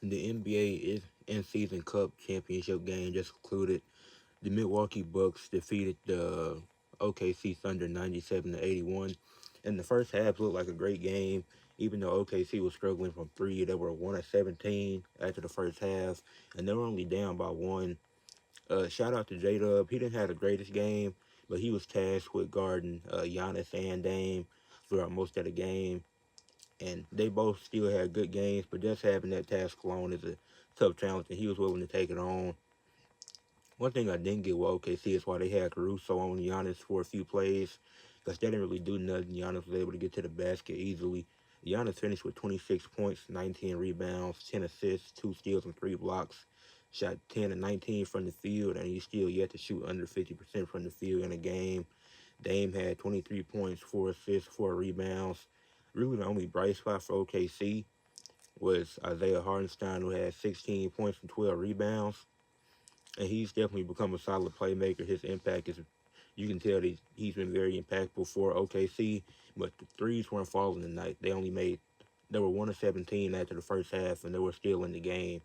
The NBA is in-season cup championship game just concluded. The Milwaukee Bucks defeated the OKC Thunder 97-81. And the first half looked like a great game, even though OKC was struggling from three. They were 1 of 17 after the first half, and they were only down by one. Shout out to J Dub. He didn't have the greatest game, but he was tasked with guarding Giannis and Dame throughout most of the game. And they both still had good games, but just having that task alone is a tough challenge, and he was willing to take it on. One thing I didn't get with OKC is why they had Caruso on Giannis for a few plays, because they didn't really do nothing. Giannis was able to get to the basket easily. Giannis finished with 26 points, 19 rebounds, 10 assists, 2 steals, and 3 blocks. Shot 10 and 19 from the field, and he's still yet to shoot under 50% from the field in a game. Dame had 23 points, 4 assists, 4 rebounds. Really, the only bright spot for OKC was Isaiah Hartenstein, who had 16 points and 12 rebounds. And he's definitely become a solid playmaker. His impact is, you can tell that he's been very impactful for OKC, but the threes weren't falling tonight. They were 1 of 17 after the first half, and they were still in the game.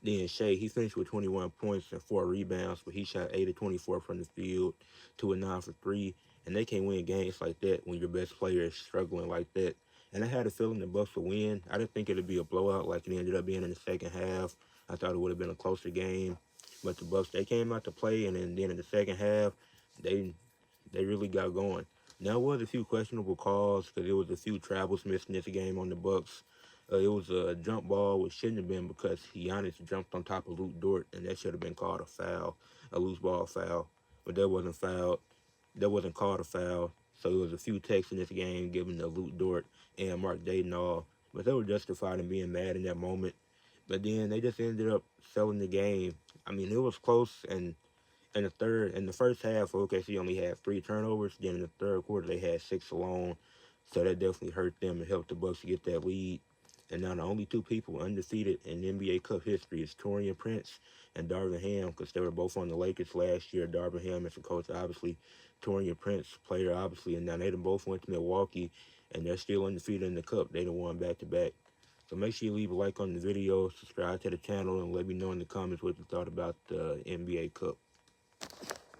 Then Shea, he finished with 21 points and 4 rebounds, but he shot 8 of 24 from the field, 2 of 9 for 3. And they can't win games like that when your best player is struggling like that. And I had a feeling the Bucks would win. I didn't think it'd be a blowout like it ended up being in the second half. I thought it would have been a closer game. But the Bucks, they came out to play, and then in the second half, they they really got going. Now, there was a few questionable calls because there was a few travels missed in this game on the Bucks. It was a jump ball, which shouldn't have been because Giannis jumped on top of Luke Dort, and that should have been called a foul, a loose ball foul. But that wasn't fouled. That wasn't called a foul. So there was a few texts in this game giving the Luke Dort and Mark Dayton all, but they were justified in being mad in that moment. But then they just ended up selling the game. I mean, it was close, and in the first half, OKC only had 3 turnovers. Then in the third quarter, they had 6 alone. So that definitely hurt them and helped the Bucks to get that lead. And now the only 2 people undefeated in NBA Cup history is Torian Prince and Darvin Ham, because they were both on the Lakers last year. Darvin Ham is a coach, obviously. Torian Prince, player, obviously. And now they done both went to Milwaukee, and they're still undefeated in the Cup. They done won back-to-back. So make sure you leave a like on the video, subscribe to the channel, and let me know in the comments what you thought about the NBA Cup.